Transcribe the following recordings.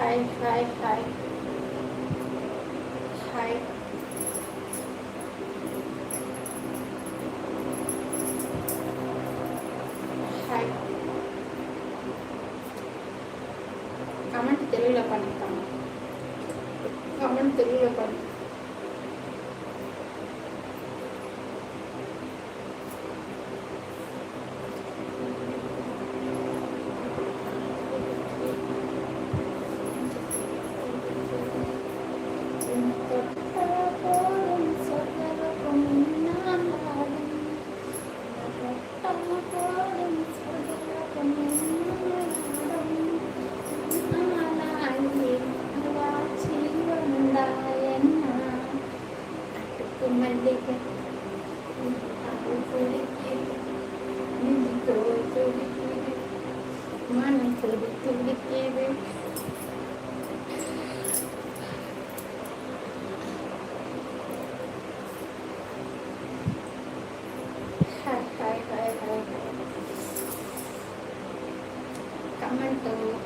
Hi hi hi hi. Hi. Comment தெலுங்குல பண்ணிருக்காங்க. Comment தெலுங்குல பண்ணி.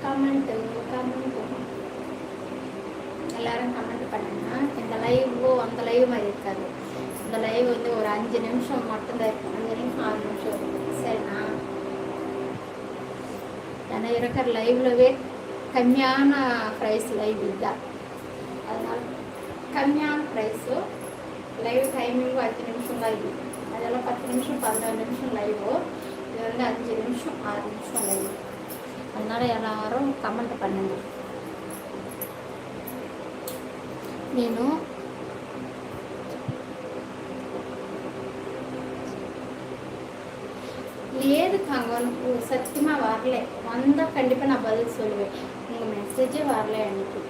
கமெண்ட் எல்லாரும் கமெண்ட் பண்ணுங்க. இந்த லைவோ அந்த லைவ் மாதிரி இருக்காது. இந்த லைவ் வந்து ஒரு 5 நிமிஷம் மட்டும்தான் இருக்கும். 5 நிமிஷம் 6 நிமிஷம் இருக்கும். சரிண்ணா? ஏன்னா இருக்கிற லைவ்லவே கம்மியான ப்ரைஸ் லைவ் இதுதான். அதனால கம்மியான ப்ரைஸு லைவ் டைமிங்கும் 5 நிமிஷம் தான் இது. அதெல்லாம் 10 நிமிஷம் 14 நிமிஷம் லைவோ, இது வந்து 5 நிமிஷம் 6 நிமிஷம் லைவ். அதனால எல்லாரும் కమెంట్ பண்ணுங்க. నేను లేదు காங்க சத்தியமாக வரல. வந்தால் கண்டிப்பாக நான் பதில் சொல்லுவேன். உங்கள் மெசேஜே வரல எனக்கு.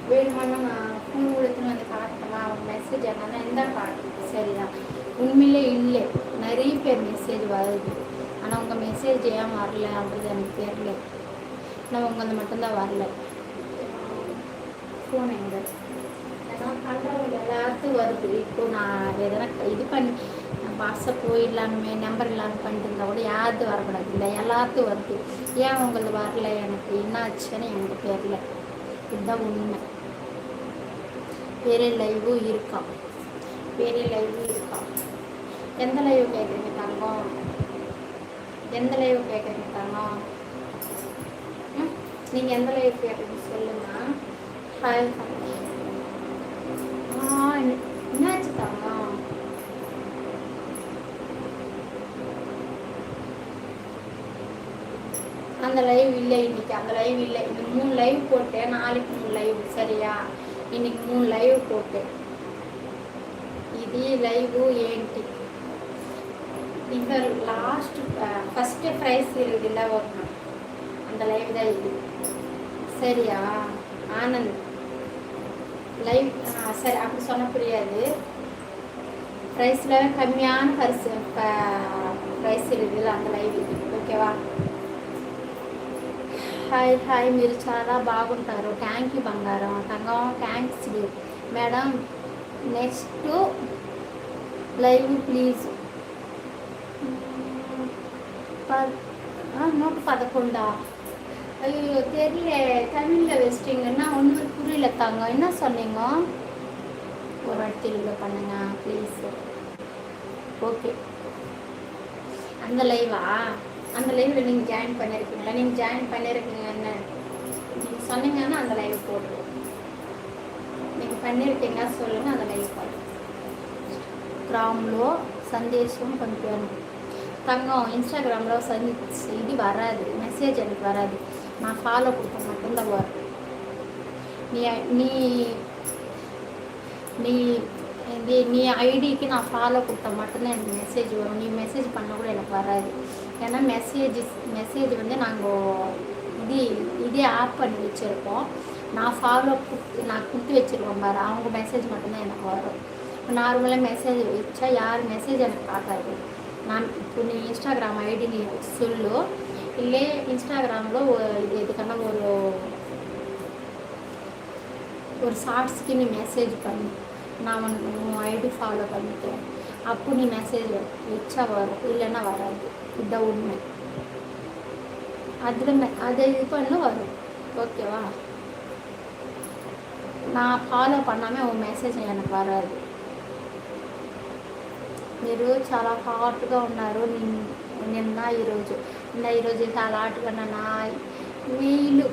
வேணுமானா நான் ஃபோன் கொடுத்துன்னு வந்து காட்டணுமா? அவங்க மெசேஜ் என்னன்னா எந்த காட்டு சரியா? உண்மையிலே இல்லை, நிறைய பேர் மெசேஜ் வருது. ஆனால் உங்கள் மெசேஜ் ஏன் வரல அப்படிது எனக்கு தெரியல. நான் உங்களது மட்டும்தான் வரல. ஃபோன் எங்கே? ஏன்னா பண்ணுறவங்க எல்லாத்துக்கும் வருது. இப்போது நான் எதனா இது பண்ணி வாட்ஸ்அப்போ இல்லாமல் நம்பர் இல்லாமல் பண்ணிட்டு இருந்தால் கூட யாருக்கும் வரக்கூடாது இல்லை, எல்லாத்துக்கும் வருது. ஏன் உங்களது வரல எனக்கு என்னாச்சுன்னு எனக்கு தெரியல. இதுதான் உண்மை. வேறு லைவும் இருக்கான், வேறு லைவும் இருக்கான். எந்த லைவ் கேட்குறீங்க தங்கம்? எந்த லைவ் கேட்குறீங்க தங்கம்? நீங்கள் எந்த லைவ் கேட்குறீங்க சொல்லுங்க. ஹாய். என்னாச்சு தங்கம்? அந்த லைவ் இல்லை இன்னைக்கு. அந்த லைவ் இல்லை. இன்னைக்கு 3 லைவ் போட்டேன். நாளைக்கு 3 லைவ் சரியா? இன்னைக்கு 3 லைவ் போட்டேன். ఇది లైవ్ ఏంటి? ఇంకా లాస్ట్ ఫస్ట్ ప్రైజ్ ఇలా వస్తున్నాం. அந்த லைவ் தான் இது சரியா? ஆனந்த் லைவ் சரி அப்படி சொன்ன புரியாது. ப்ரைஸில் கம்மியான ப்ரைஸ் இருக்குதுல்ல அந்த லைவ் இது. ఓకేవా? Hi hi. మీరు చాలా బాగుంటారు. థ్యాంక్ యూ బంగారం. తంగం thanks madam. Next live please. 111. ஐயோ தெரியல. தமிழில் வெஸ்டிங்கன்னா ஒன்றும் புரியல தாங்க. என்ன சொன்னீங்க? ஒரு இடத்துல பண்ணுங்க ப்ளீஸ். ஓகே. அந்த லைவா? அந்த லைவில் நீங்கள் ஜாயின் பண்ணியிருக்கீங்களா? நீங்கள் ஜாயின் பண்ணியிருக்கீங்கன்னு நீங்கள் சொன்னீங்கன்னா அந்த லைவ் போடுவோம். நீங்கள் பண்ணியிருக்கீங்களா சொல்லுங்கள், அந்த லைவ் போடுவோம். గ్రామ్లో సందేశం పంపాను. தங்கம் இன்ஸ்டாகிராமில் இது வராது, மெசேஜ் எனக்கு வராது. நான் ஃபாலோ கொடுத்த மட்டும்தான் வரும். நீ நீ நீ நீ ஐடிக்கு நான் ஃபாலோ கொடுத்தா மட்டும்தான் எனக்கு மெசேஜ் வரும். நீ மெசேஜ் பண்ண கூட எனக்கு வராது. ஏன்னா மெசேஜ் வந்து நாங்கள் இதே ஆப் பண்ணி வச்சுருக்கோம். நான் நான் கொடுத்து வச்சுருக்கோம் பாரு, அவங்க மெசேஜ் மட்டும்தான் எனக்கு வரும். நார்மலாக மெசேஜ் வச்சா யார் மெசேஜ் எனக்கு பார்க்காது. நான் இப்போ நீ இன்ஸ்டாகிராம் ஐடி நீ சொல்லு, இல்லை இன்ஸ்டாகிராமில் இது எதுக்கான ஒரு ஷார்ட்ஸ்க்கு நீ மெசேஜ் பண்ணு, நான் உன் ஐடி ஃபாலோ பண்ணிக்கிறேன். அப்போ நீ மெசேஜ் வச்சா வரும், இல்லைன்னா வராது. இதுதான் உண்மை. அதில் அதை இது பண்ண வரும். ஓகேவா? நான் ஃபாலோ பண்ணாம உன் மெసేజ్ எனக்கு வராது. మీరు చాలా హాట్‌గా ఉన్నారు. నిన్న, ఈరోజు చాలా హాట్‌గా ఉన్నానా? వీళ్ళు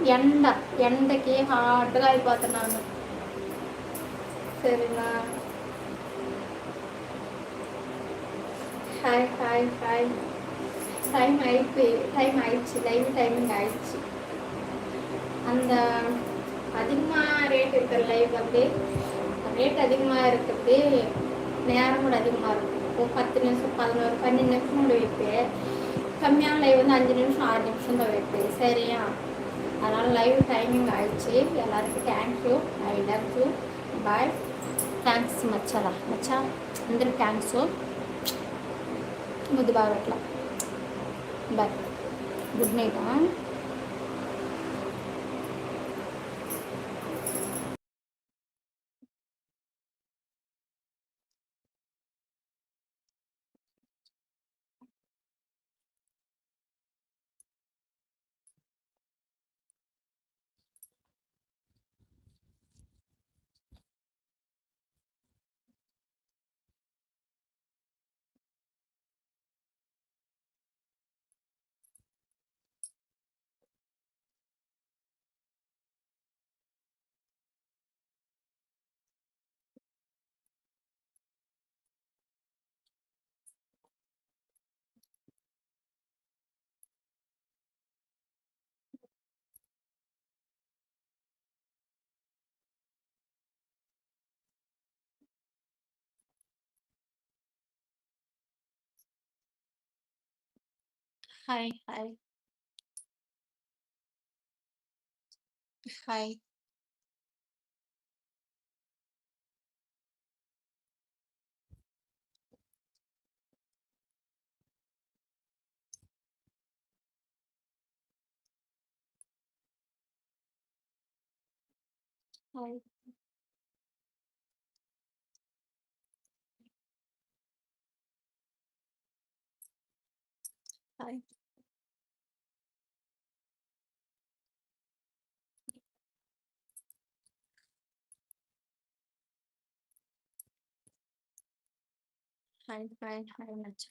ఎండ, ఎండకి హాట్‌గా అయిపోతున్నాను. సరేనా? Hi, hi, hi. டைம் ஆயிடுச்சு. லைவ் டைமிங் ஆயிடுச்சு. அந்த அதிகமாக ரேட் இருக்கிற லைவ் வந்து ரேட் அதிகமாக இருக்கிறது நேரம் கூட அதிகமாக இருக்கும். ஒரு 10 நிமிஷம், 11, 12 நிமிஷம் கூட வைப்பேன். கம்மியான லைவ் வந்து 5 நிமிஷம், 6 நிமிஷம் தான் வைப்பேன். சரியா? அதனால் லைவ் டைமிங் ஆயிடுச்சு. எல்லாருக்கும் thank you. I love you. Bye. Thanks మచ్చాలా మచ్చా, అందరికి థ్యాంక్స్. ముద్దు బాగా అట్లా. Bye. Good night. Hi, hi, hi, hi, hi. Hi, hi, hi మచ్చా.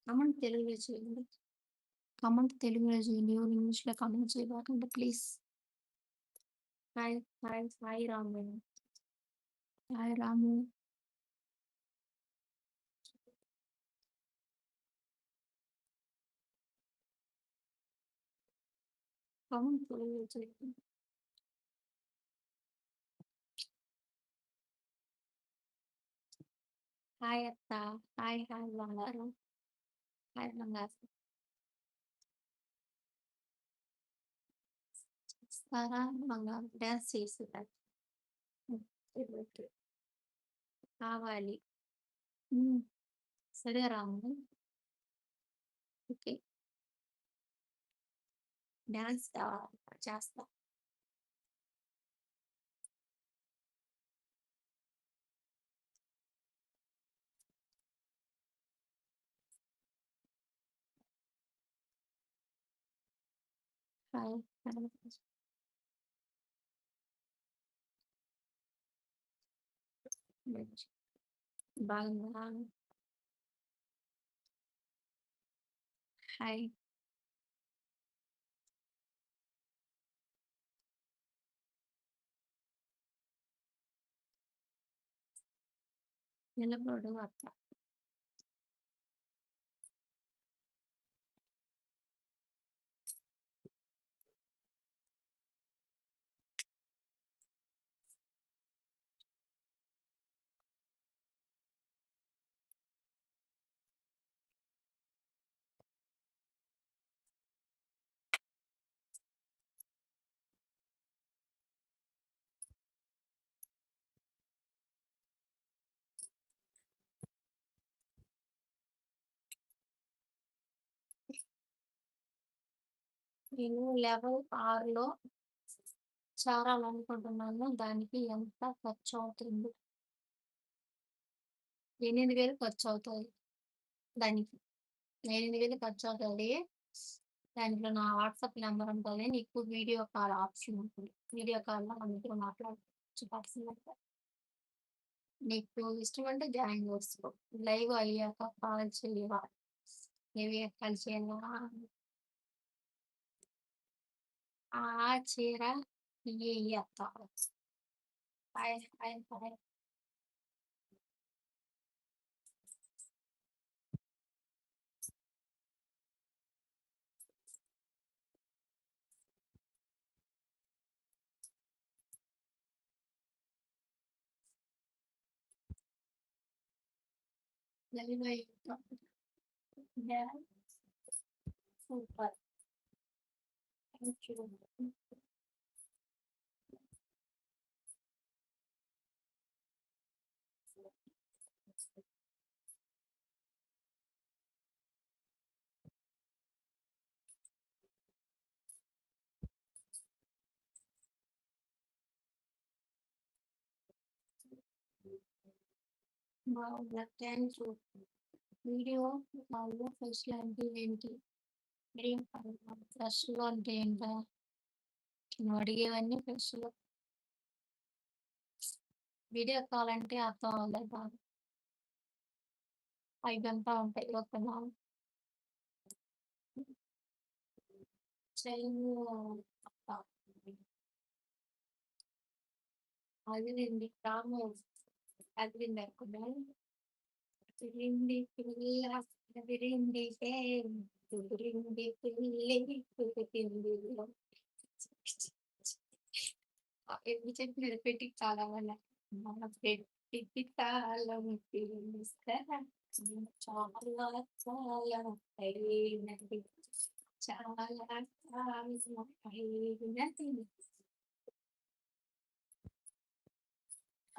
కమెంట్ తెలుగులో చేయండి. కమెంట్ తెలుగులో చేయండి. ఎవరు ఇంగ్లీష్‌లో కమెంట్ చేయబాకండి please. Hi, hi, hi Ramu. Hi Ramu. Comment తెలుగులో చేయండి. హాయ్ అత్త. హాయ్, హాయ్ బంగారం. హాయ్ బంగారం. చేస్తారా బంగారం? డాన్స్ చేస్తున్నారు. ఓకే. కావాలి. హ్మ్. సరే రాము. ఓకే. డాన్స్ చేస్తా. Hi, hi. బాగున్నారా? హాయ్. నిలబడు అత్త. నేను లెవెల్ 6లో చేరాలనుకుంటున్నాను. దానికి ఎంత ఖర్చవుతుంది? 8,000 ఖర్చవుతాయి. దానికి 8,000 ఖర్చవుతది. దాంట్లో నా వాట్సాప్ నంబర్ ఉంటది. నీకు వీడియో కాల్ ఆప్షన్ ఉంటుంది. వీడియో కాల్‌లో మనిద్దరం మాట్లాడుకోవచ్చు పర్సనల్‌గా. నీకు ఇష్టముంటే జాయిన్ చేసుకో. లైవ్ అయ్యాక కాల్ చెయ్యవా? ఏవి కాల్ చేయనా? ఆ చీర ఇయ్యత్త. Hi hi hi. లైవ్ అయ్యాక సూపర్. Thank you. బావుందా? Thank you. వీడియో కాల్‌లో ఫెష్‌లు అంటే ఏంటి? డ్రీమ్ కాల్‌లో ఫ్రెష్‌లు అంటే ఏంటా? నువ్వు అడిగేవన్నీ ఫ్రెష్‌లు. వీడియో కాల్ అంటే అర్థం అవ్వలేదా? ఐదంతా ఉంటాయి. ఓకేనా? చైను అబ్బా! అదిరింది. రాము అదిరిందనుకున్నా. కుదిరింది పిల్ల కుదిరింది కుదిరింది పిల్లి కుదిరింది. ఎన్ని చెప్పిన పెట్టి చాలా వల్ల మన పెట్టి తాళం పిలుస్తారా చాలా చాలా అయినది చాలా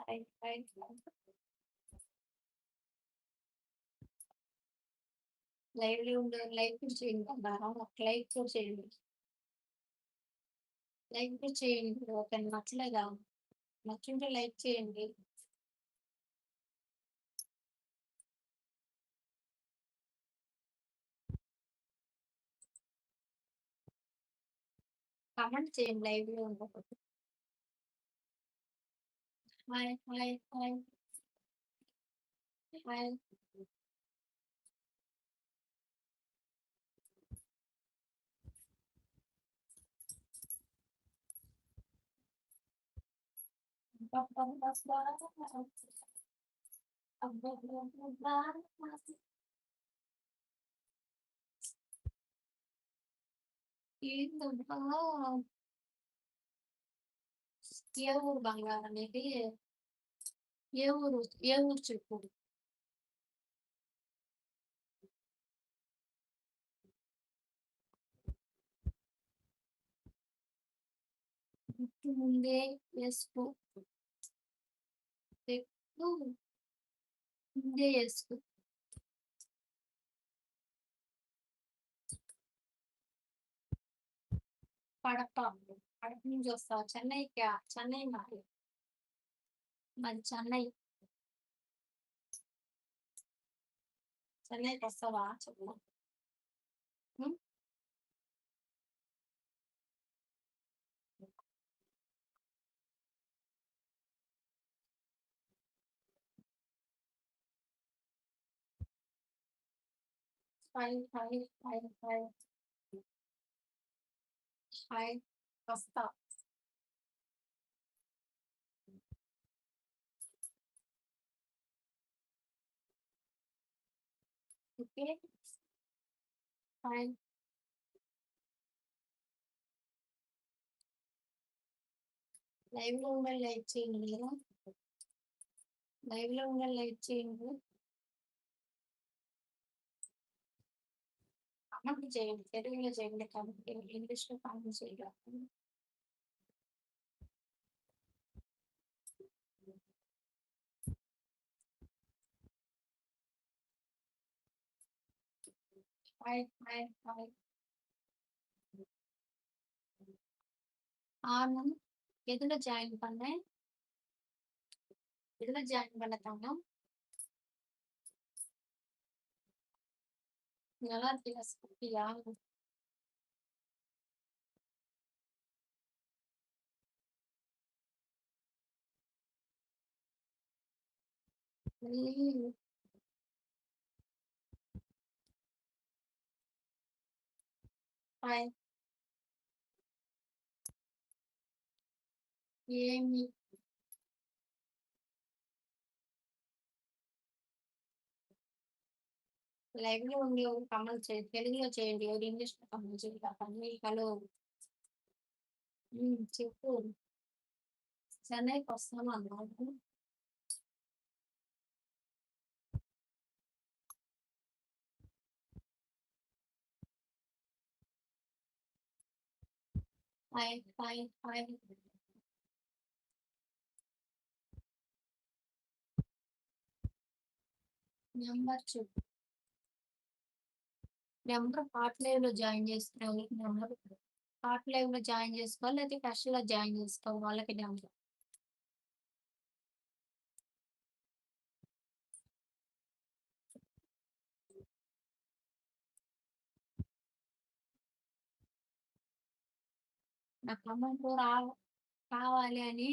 అయినది. లైవ్‌లో ఉండే లైక్ కూడా చేయండి అబ్బా! ఒక లైక్ కూడా చేయండి. లైక్ కూడా చేయండి. ఓకేనా? నచ్చలేదా? నచ్చుంటే లైక్ చేయండి. కామెంట్ చేయండి లైవ్‌లో ఉన్నప్పుడు. Hi hi hi hi. అబ్బబ్బబ్బబ్బా! అబ్బబ్బబ్బబ్బా! ఏందబ్బా! ఏ ఊరు బంగారం నీది? ఏ ఊరు? ఏ ఊరు చెప్పు? గుర్తు ముందే ఏసుకో. పెట్టు ముందే ఏసుకో. కడప. కడప నుంచి వస్తావా? చెన్నైకా? చెన్నై మాది. మాది చెన్నై. చెన్నైకొస్తావా చెప్పు? హ్మ్. Hi, hi, hi, hi, hi. వస్తా. ఓకే. హాయ్. లైవ్‌లో ఉండాలి లైక్ చేయండి మీరు. లైవ్‌లో ఉండాలి లైక్ చేయండి. కామెంట్ చేయండి. తెలుగులో చేయండి కామెంట్. ఇంగ్లీష్‌లో కామెంట్ చేయకండి. Hi, hi, hi. ஆணும் எதுல ஜாயின் பண்ணேன்? எதுல ஜாயின் பண்ண தங்கம்? ఎలా తెలుస్తుందియా? హ్మ్. హాయ్. ఏమి లైవ్‌లో ఉండి ఎవరు కామెంట్ చేయరు. తెలుగులో చేయండి. ఎవరు ఇంగ్లీష్‌లో కామెంట్ చేయకండి. హలో. చెప్పు. చెన్నైకొస్తానన్నావు. హాయ్. హాయ్. హాయ్. నంబర్ చెప్పు. నంబర్ హాట్ లైవ్‌లో జాయిన్ చేసుకునే నంబర్ హాట్ లైవ్‌లో జాయిన్ చేసుకోవాలా? లేకపోతే ఫస్ట్‌లో జాయిన్ చేసుకోవాలా? వాళ్ళకి నంబర్. నా కామెంట్ కావాలి అని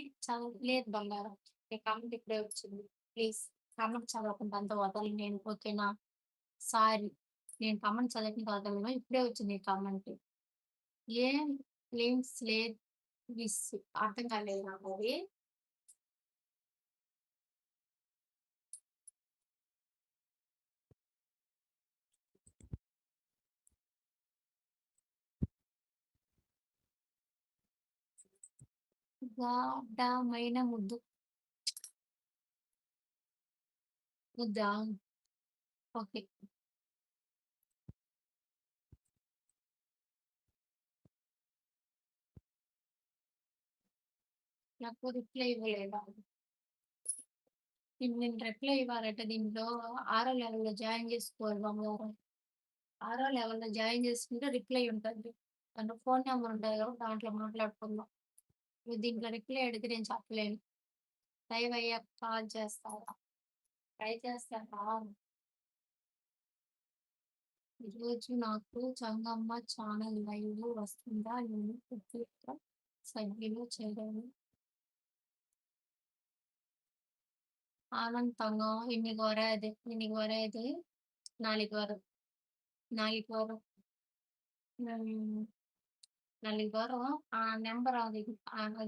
లేదు బంగారం. నీ కామెంట్ ఇప్పుడే వచ్చింది. ప్లీజ్ కామెంట్ చదవకుండా అంత వదలను నేను. ఓకేనా? సారీ. నేను కామెంట్ చదవకుండా వదలను. ఇప్పుడే వచ్చింది నీ కామెంట్. ఏం లింక్స్ లేదు మిస్. అర్థం కాలేదు నాకు అది. గాఢమైన ముద్దా? ఓకే. నాకు రిప్లై ఇవ్వలేదా? నేను రిప్లై ఇవ్వాలంటే దీంట్లో ఆరో లెవెల్‌లో జాయిన్ చేసుకోవాలి బంగారం. ఆరో లెవెల్‌లో జాయిన్ చేసుకుంటే రిప్లై ఉంటది. దాంట్లో ఫోన్ నంబర్ ఉంటది కాబట్టి దాంట్లో మాట్లాడుకుందాం. నువ్వు దీంట్లో రిప్లై అడిగితే నేను చెప్పలేను. లైవ్ అయ్యాక కాల్ చేస్తావా? ట్రై చేస్తావా? ఈరోజు నాకు చంగమ్మ ఛానల్ లైవ్ వస్తుందా? నేను పూర్తిగా సభ్యులు చేరాను. ஆனந்த் தங்கம் இன்னைக்கு வராது. இன்னைக்கு வராது. நாளைக்கு வரும். நாளைக்கு வரும். ம். நாளைக்கு வரும். நம்பர் அது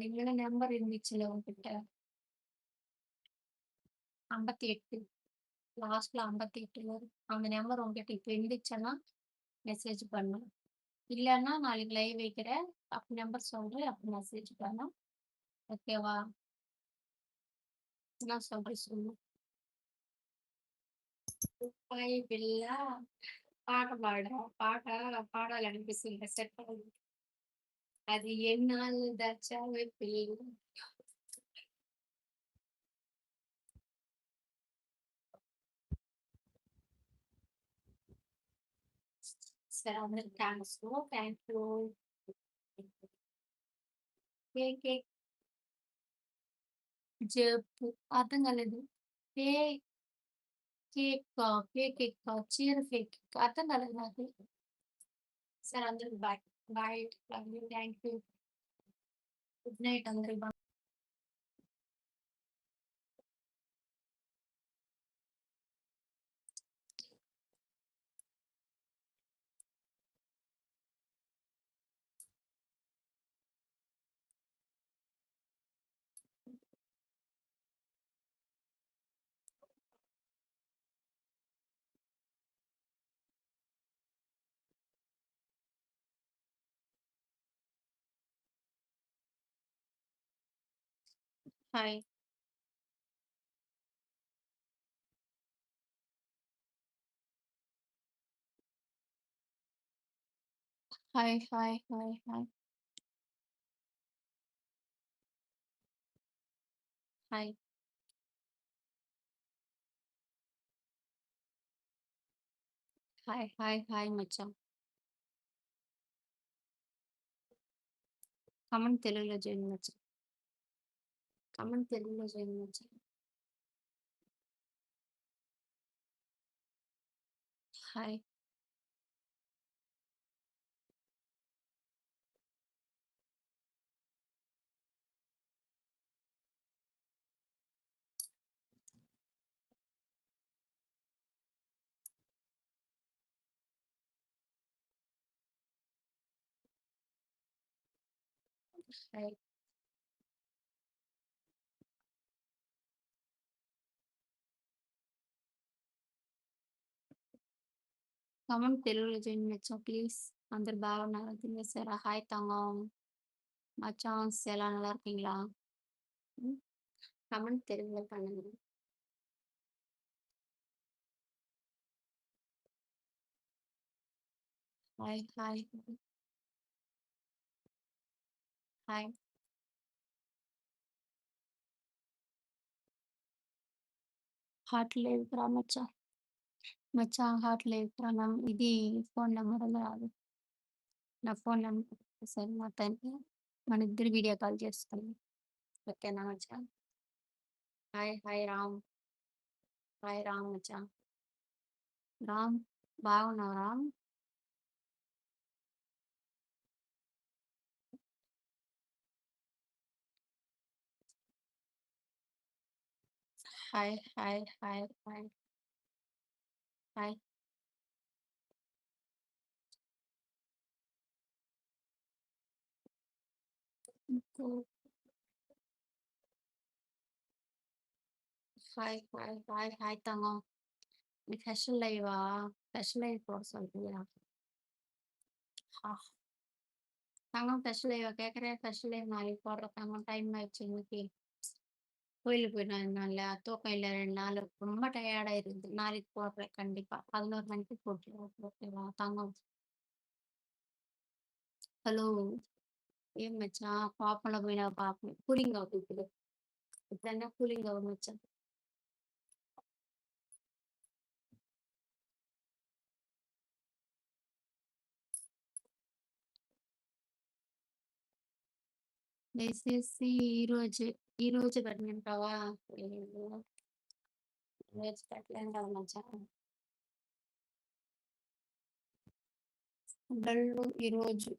இல்லைன்னா நம்பர் இருந்துச்சுல்ல உன்கிட்ட. 58 லாஸ்ட்ல 58 வரும். அந்த நம்பர் உன்கிட்ட இப்ப இருந்துச்சுன்னா மெசேஜ் பண்ணு. இல்லன்னா நாளைக்கு லைவ் வைக்கிறேன். அப்ப நம்பர் சொல்றேன். அப்ப மெசேஜ் பண்ணு. ஓகேவா? என்ன சொல்ற சொல்லு. "రూపాయి బిళ్ళ" పాట పాడాలనిపిస్తుంది. సెట్ అవ్వదు. అది ఎన్నాళ్ళు దాచావే పిల్ల. సరే అందరికి థాంక్స్. Thank you. కేకే జేపు అర్థం కాలేదు. కే కేకా? కేకేక్క? చీర కేకేక్క? అర్థం కాలేదు నాకు. సరే అందరికి bye. Bye. Love you. Thank you. Good night అందరికి. Hi. Hi. Hi. Hi. Hi. Hi. Hi. Hi. Hi మచ్చా. కామెంట్ తెలుగులో చేయండి మచ్చా. కామెంట్ తెలుగులో చేయండి మచ్చా. హాయ్. హాయ్. కామెంట్ తెలుగులో చేయండి మచ్చా ప్లీజ్. అందరు బాగున్నారా? తినేసారా? హాయ్ தங்கம். மச்சான்ஸ் எல்லாம் நல்லா இருக்கீங்களா? ம். கமெண்ட் தெலுங்குல பண்ணுங்க. Hi hi hi. హార్ట్ లేదురా మచ్చా. మచ్చా హార్ట్ లేదురా. ఇది ఫోన్ నెంబర్ రాదు. నా ఫోన్ నెంబర్ సరే మా తనకి మన ఇద్దరు వీడియో కాల్ చేస్తాను. ఓకేనా మచ్చా? Hi hi Ram. Hi Ram మచ్చా. రామ్ బాగున్నావు Ram? Hi hi hi hi hi. ఇంకో హాయ్ హాయ్ హాయ் ஹாய் தங்கம். நீ ஸ்பெஷல் லைவா? ஸ்பெஷல் லைவ் போட சொல்றியா? ஆ, தங்கம் ஸ்பெஷல் லைவா கேட்குறேன். ஸ்பெஷல் லைவ் நாளைக்கு போடுற தங்கம். டைம் ஆயிடுச்சு இன்னைக்கு. கோயிலுக்கு போயிட்டு வந்தேன்ல, தூக்கம் இல்லை 2 நாள். ரொம்ப டயர்டா இருக்குது. நாளைக்கு போடுறேன் கண்டிப்பா. 11 மணிக்கு போட்டுருவோம். ஓகேவா தங்கம்? హలో. ఏం మచ్చా కోపంలో పోయినా పాపం కూలింగ్ అవుతుంది ఇప్పుడు. ఇప్పుడన్నా కూలింగ్ అవ్వదు మచ్చా. దయచేసి ఈ రోజు పెట్టమంటావా? ఈ రోజు పెట్టలేం కదా మచ్చా. డల్లు ఈరోజు.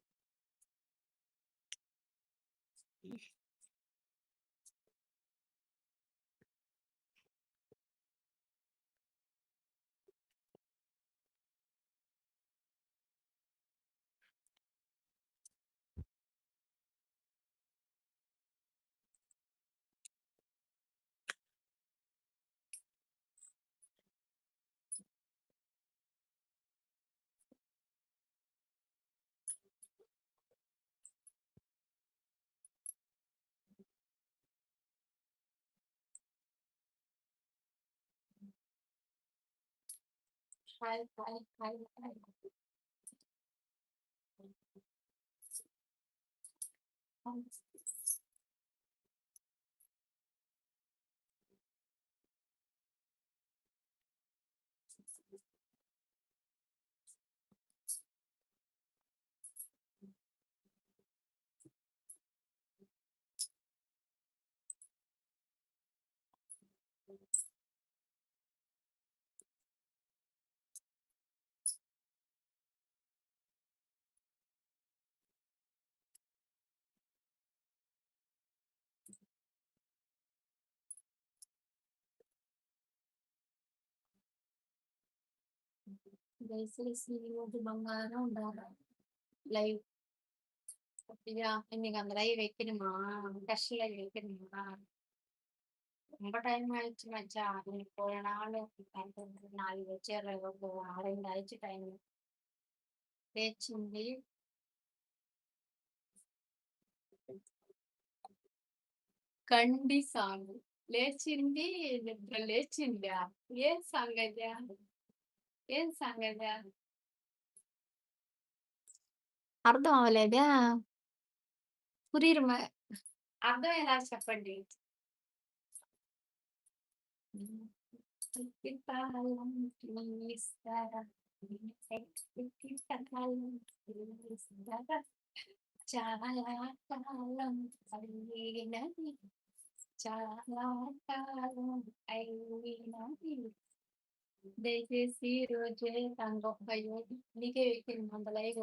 Hi hi hi hi. దయచేసి ఈరోజు బంగారం ఉండాలి. లైవ్ அப்படியா? இன்னைக்கு அந்த லைவ் வைக்கணுமா? டெஸ்ட் லைவ் வைக்கணுமா? ரொம்ப டைம் ஆயிடுச்சு மச்சான். இன்னைக்கு ஒரு நாள் நாளைக்கு வச்சிடுறேன். 2 ஆயிடுச்சு டைம். లేచింది. కండి సాంగ్. లేచింది నిద్ర లేచిందా? ఏం సాంగ్ అది? ఏం సాంగ్ అది? అర్థం అవ్వలేదా? పురీరు అర్థం ఎలా చెప్పండి? తాళం తీస్తారా? తాళం తీస్తారా? చాలా కాలం అయినది. చాలా కాలం అయినది. దయచేసి రోజే தங்கம். ஐயோ! இன்னைக்கே வைக்கணுமா அந்த லைவ்?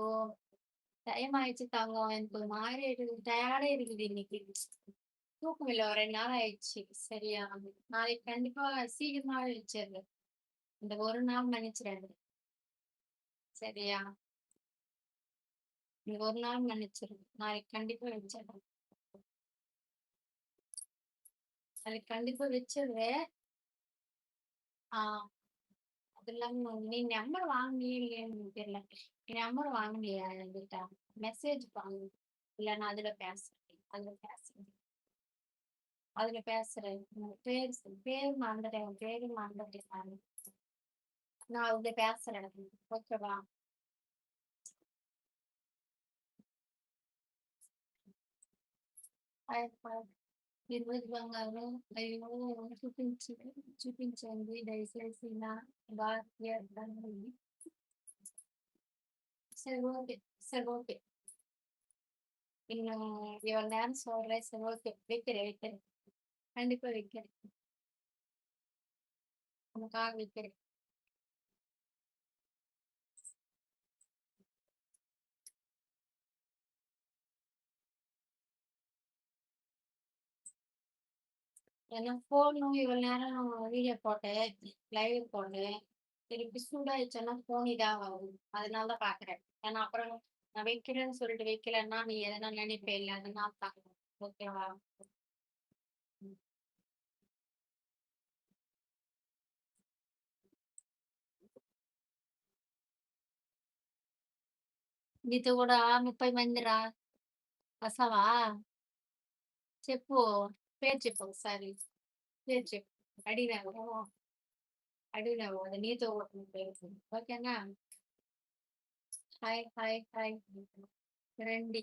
டைம் ஆயிடுச்சு தங்கம். எனக்கு ஒரு மாதிரி இருக்குது. டயர்டா இருக்குது இன்னைக்கு. தூக்கம் இல்ல. ஒரு 2 நாள் ஆயிடுச்சு. சரியா? நாளைக்கு கண்டிப்பா சீக்கிரமாவே வச்சிடுறேன். இந்த ஒரு நாள் மன்னிச்சிடுங்க. சரியா? இந்த ஒரு நாள் மன்னிச்சிடுங்க. நாளைக்கு கண்டிப்பா வச்சிடுறேன். அது கண்டிப்பா வச்சிருவேன். ஆ அது இல்லாம நீ நம்பர் வாங்குனியா இல்லையான்னு எனக்கு தெரியல. நீ நம்பர் வாங்குனியா என்கிட்ட? மெசேஜ் பண்ணு. இல்ல நான் அதுல பேசுறேன். அதுல பேசுறேன். உன் பேர் மறந்துட்டேன். உன் பேரு மறந்துட்டேன் நானு. நான் அதுல பேசுறேன். ஓகேவா? ఈరోజు బంగారం అయ్యో చూపించి చూపించండి దయచేసి నా భాగ్యదాన్ని. சரி ஓகே. சரி ஓகே. இன்னும் இவ்வளவு நேரம் சொல்றேன். சரி ஓகே. வைக்கிறேன். கண்டிப்பா வைக்கிறேன். உனக்காக வைக்கிறேன். ஏன்னா ஃபோனும் இவ்வளவு நேரம் வீடியோ போட்டேன். லைவ் போட்டேன். திருப்பி சூடாயிடுச்சுன்னா ஃபோன் இதாகும். அதனால தான் பாக்குறேன். ஏன்னா அப்புறம் நான் வைக்கிறேன்னு சொல்லிட்டு வைக்கலன்னா நீ எதனா நினைப்பே இல்ல. அதனால தான். ஓகேவா? నీతో కూడా 30 మందిరా వస్తావా? చెప్పు. పేరు చెప్పు ఒకసారి. పేరు చెప్పు. అడిగినావు. అడిగినావు కదా నీతో కూడా పేరు. ఓకేనా? Hi hi hi. రండి.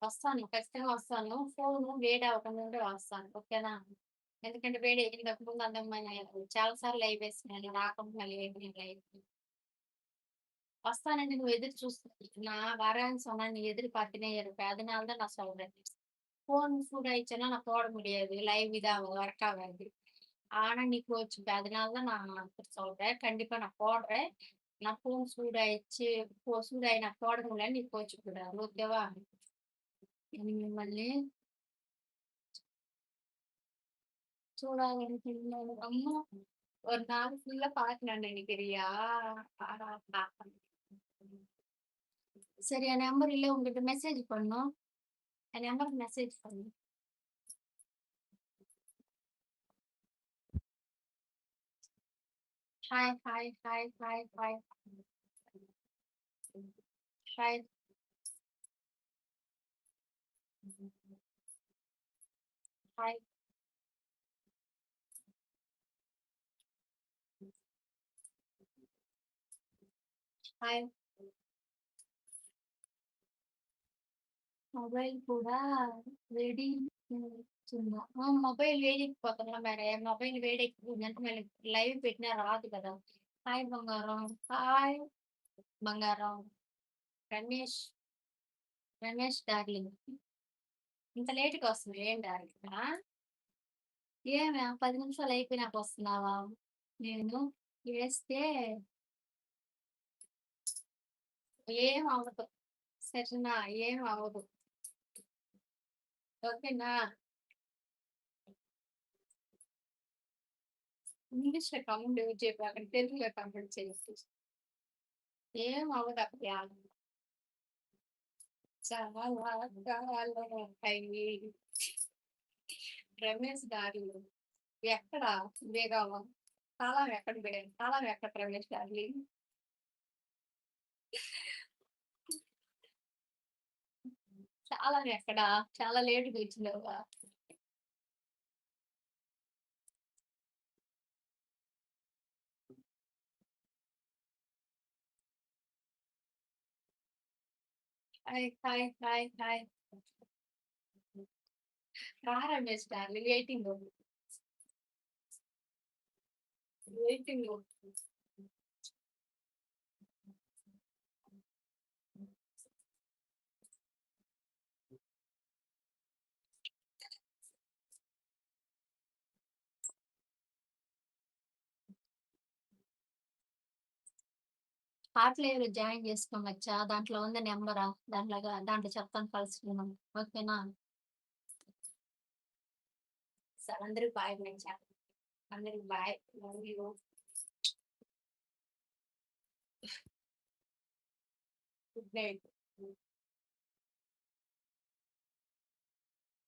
వస్తాను. ఖచ్చితంగా వస్తాను. ఫోను వేడి అవ్వకముందే వస్తాను. ఓకేనా? ఎందుకంటే వేడి ఎక్కినకు ముందు అందమైన చాలా సార్లు లైవ్ వేసినాను. రాకుండా మళ్ళీ లైవ్ வஸ்தானன்னு నువ్వు எதிர் చూస్తు நான் வரேன்னு சொன்னா நீ எதிர்பார்த்துனே இருப்ப. அதனால தான் நான் சொல்றேன். ஃபோன் சூடாயிடுச்சுன்னா நான் போட முடியாது. லைவ் இதாகும் ஒர்க் ஆகாது. ஆனா நீ கோச்சுப்ப. அதனால தான் நான் அப்படி சொல்றேன். கண்டிப்பா நான் போடுறேன். நான் ஃபோன் சூடாயிடுச்சு, சூடாயி நான் போட முடியலன்னு நீ கோச்சுக்க கூடாது. ஓகேவா? మిమ్మల్ని చూడాలని అమ్మో! ஒரு நாள் ஃபுல்லா பார்க்கணும்னு நினைக்கிறியா? ஆஹா! சரி என் நம்பர் இல்ல உங்ககிட்ட மெசேஜ் பண்ணணும். என் நம்பருக்கு மெசேஜ் பண்ணு. Hi, hi, hi, hi, hi. Hi. Hi, hi. Mobile కూడా వేడి చిందా మొబైల్ వేడెక్కిపోతుందా మరి? మొబైల్ వేడెక్కిపోయిందంటే మళ్ళీ లైవ్ పెట్టినా రాదు కదా! హాయ్ బంగారం. హాయ్ బంగారం. రమేష్, రమేష్ డార్లింగ్. ఇంత లేట్‌గా వస్తున్నావు ఏం డార్లింగ్? ఏమే 10 నిమిషాలు అయిపోయినాక వస్తున్నావా? నేను ఏస్తే ఏం అవ్వదు. సరేనా? ఏం అవ్వదు. ఓకేనా? ఇంగ్లీష్‌లో కామెంట్ యూజ్ చేయమాకండి. తెలుగులో కామెంట్ చేయండి. ఏం అవ్వదు అక్కయ్య. చాలా కాలాలయ్యి. రమేష్ డార్లింగ్. ఎక్కడ? బేగావా? తాళం ఎక్కడ రమేష్ డార్లింగ్? తాళం ఎక్కడ? చాలా లేట్‌గా వచ్చినావా? Hi, hi, hi, hi. రా రమేష్ డార్లింగ్ వెయిటింగ్. వెయిటింగ్. హాట్‌లైవ్‌లో జాయిన్ చేసుకోమచ్చా? దాంట్లో ఉంది నంబరా? దాంట్లో చెప్తాను కలుసుకుందాం. ఓకేనా? సరే అందరికి బాయ్ మచ్చా. అందరికి bye. Love you. Good night.